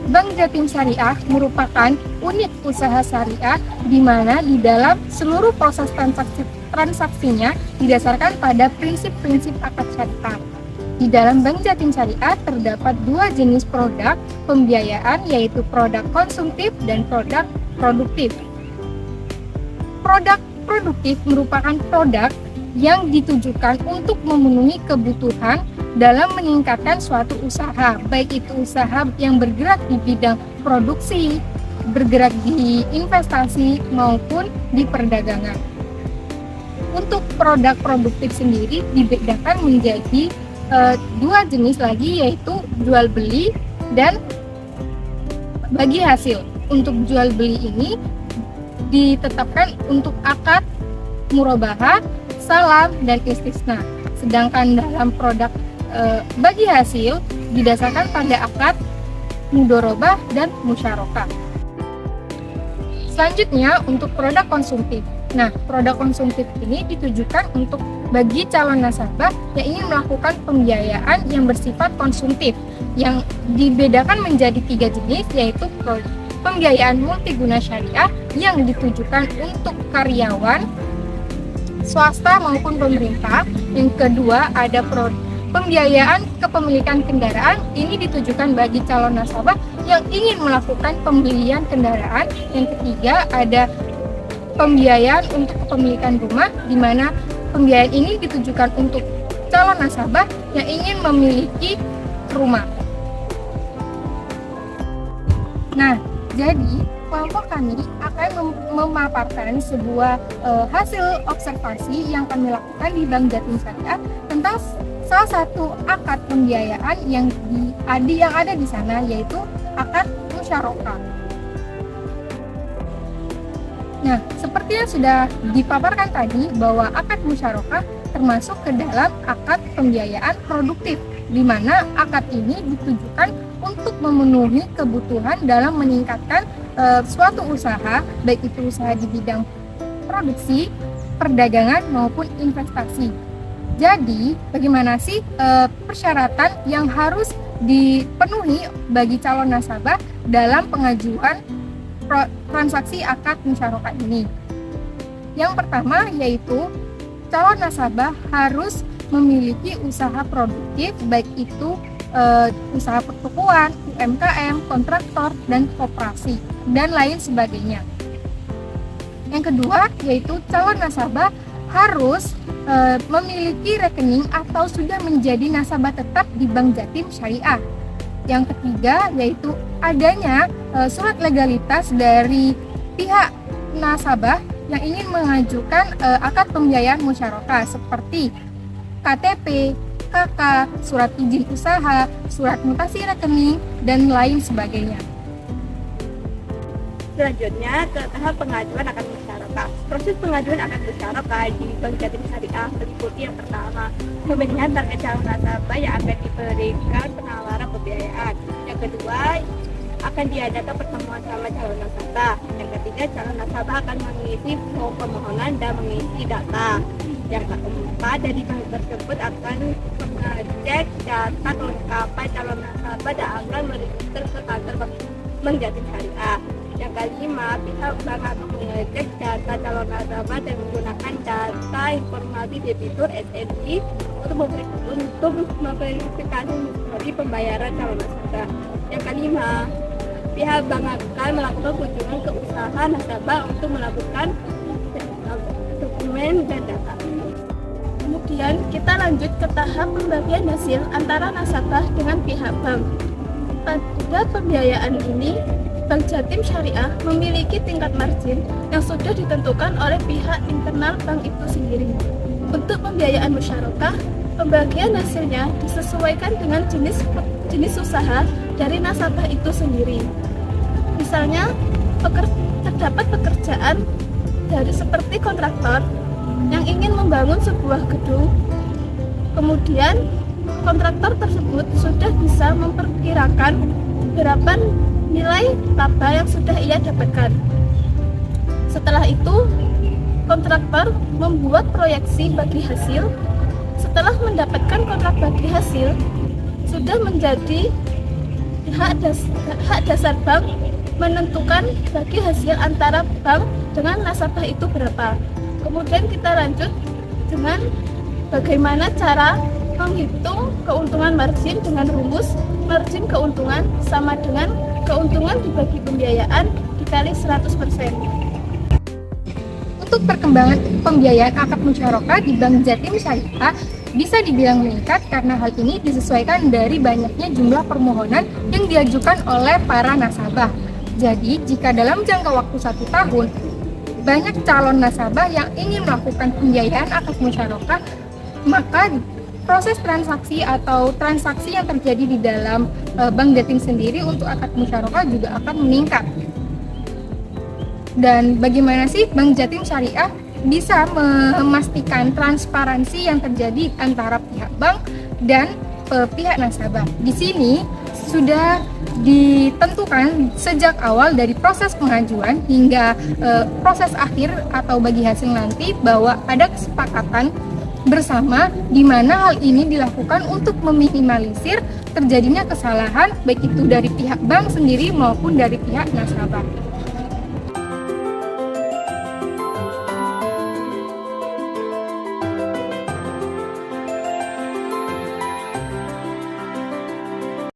Bank Jatim Syariah merupakan unit usaha syariah di mana di dalam seluruh proses transaksinya didasarkan pada prinsip-prinsip akad syariah. Di dalam Bank Jatim Syariah terdapat dua jenis produk pembiayaan, yaitu produk konsumtif dan produk produktif. Produk produktif merupakan produk yang ditujukan untuk memenuhi kebutuhan dalam meningkatkan suatu usaha, baik itu usaha yang bergerak di bidang produksi, bergerak di investasi, maupun di perdagangan. Untuk produk produktif sendiri dibedakan menjadi dua jenis lagi, yaitu jual beli dan bagi hasil. Untuk jual beli ini ditetapkan untuk akad murabahah, salam, dan istisna. Sedangkan dalam produk bagi hasil didasarkan pada akad mudorobah dan musyarakah. Selanjutnya untuk produk konsumtif. Nah, produk konsumtif ini ditujukan untuk bagi calon nasabah yang ingin melakukan pembiayaan yang bersifat konsumtif, yang dibedakan menjadi tiga jenis, yaitu pembiayaan multiguna syariah yang ditujukan untuk karyawan swasta maupun pemerintah. Yang kedua ada pembiayaan kepemilikan kendaraan, ini ditujukan bagi calon nasabah yang ingin melakukan pembelian kendaraan. Yang ketiga ada pembiayaan untuk kepemilikan rumah, di mana pembiayaan ini ditujukan untuk calon nasabah yang ingin memiliki rumah. Nah, jadi kelompok kami akan memaparkan sebuah hasil observasi yang kami lakukan di Bank Jatim Syariah tentang salah satu akad pembiayaan yang ada di sana, yaitu akad musyarakah. Nah, seperti yang sudah dipaparkan tadi, bahwa akad musyarakah termasuk ke dalam akad pembiayaan produktif, di mana akad ini ditujukan untuk memenuhi kebutuhan dalam meningkatkan suatu usaha, baik itu usaha di bidang produksi, perdagangan, maupun investasi. Jadi, bagaimana sih persyaratan yang harus dipenuhi bagi calon nasabah dalam pengajuan transaksi akad musyarakah ini? Yang pertama yaitu calon nasabah harus memiliki usaha produktif, baik itu usaha pertokoan, UMKM, kontraktor, dan koperasi, dan lain sebagainya. Yang kedua yaitu calon nasabah harus memiliki rekening atau sudah menjadi nasabah tetap di Bank Jatim Syariah. Yang ketiga yaitu adanya surat legalitas dari pihak nasabah yang ingin mengajukan akad pembiayaan musyarakah, seperti KTP, KK, surat izin usaha, surat mutasi rekening, dan lain sebagainya. Selanjutnya ke tahap pengajuan akad musyarakah. Proses pengajuan akad musyarakah di Bank Jatim Syariah meliputi yang pertama, pemilihan target calon nasabah yang akan diberikan penawaran pembiayaan. Yang kedua, akan diadakan pertemuan sama calon nasabah. Yang ketiga, calon nasabah akan mengisi form permohonan dan mengisi data. Yang keempat, dari bank tersebut akan mengecek data kelengkapan calon nasabah dan akan meregister ke kantor Bank Jatim Syariah. Yang kelima, pihak bank akan mengecek data calon nasabah dan menggunakan data informasi debitur SNI untuk memverifikasi histori pembayaran calon nasabah. Yang kelima, pihak bank akan melakukan kunjungan ke usaha nasabah untuk melakukan dokumen dan data. Kemudian kita lanjut ke tahap pembagian hasil antara nasabah dengan pihak bank. Pada pembiayaan ini, Bank Jatim Syariah memiliki tingkat margin yang sudah ditentukan oleh pihak internal bank itu sendiri. Untuk pembiayaan musyarakah, pembagian hasilnya disesuaikan dengan jenis usaha dari nasabah itu sendiri. Misalnya, terdapat pekerjaan dari seperti kontraktor yang ingin membangun sebuah gedung. Kemudian, kontraktor tersebut sudah bisa memperkirakan berapa nilai laba yang sudah ia dapatkan. Setelah itu, kontraktor membuat proyeksi bagi hasil. Setelah mendapatkan kontrak bagi hasil, sudah menjadi hak dasar bank menentukan bagi hasil antara bank dengan nasabah itu berapa. Kemudian kita lanjut dengan bagaimana cara menghitung keuntungan margin dengan rumus margin keuntungan sama dengan keuntungan dibagi pembiayaan dikali 100%. Untuk perkembangan pembiayaan akad musyarakah di Bank Jatim Syariah bisa dibilang meningkat karena hal ini disesuaikan dari banyaknya jumlah permohonan yang diajukan oleh para nasabah. Jadi, jika dalam jangka waktu 1 tahun, banyak calon nasabah yang ingin melakukan pembiayaan akad musyarakah, maka proses transaksi atau transaksi yang terjadi di dalam Bank Jatim sendiri untuk akad musyarakah juga akan meningkat. Dan bagaimana sih Bank Jatim Syariah bisa memastikan transparansi yang terjadi antara pihak bank dan pihak nasabah? Di sini sudah ditentukan sejak awal dari proses pengajuan hingga proses akhir atau bagi hasil nanti bahwa ada kesepakatan bersama di mana hal ini dilakukan untuk meminimalisir terjadinya kesalahan baik itu dari pihak bank sendiri maupun dari pihak nasabah.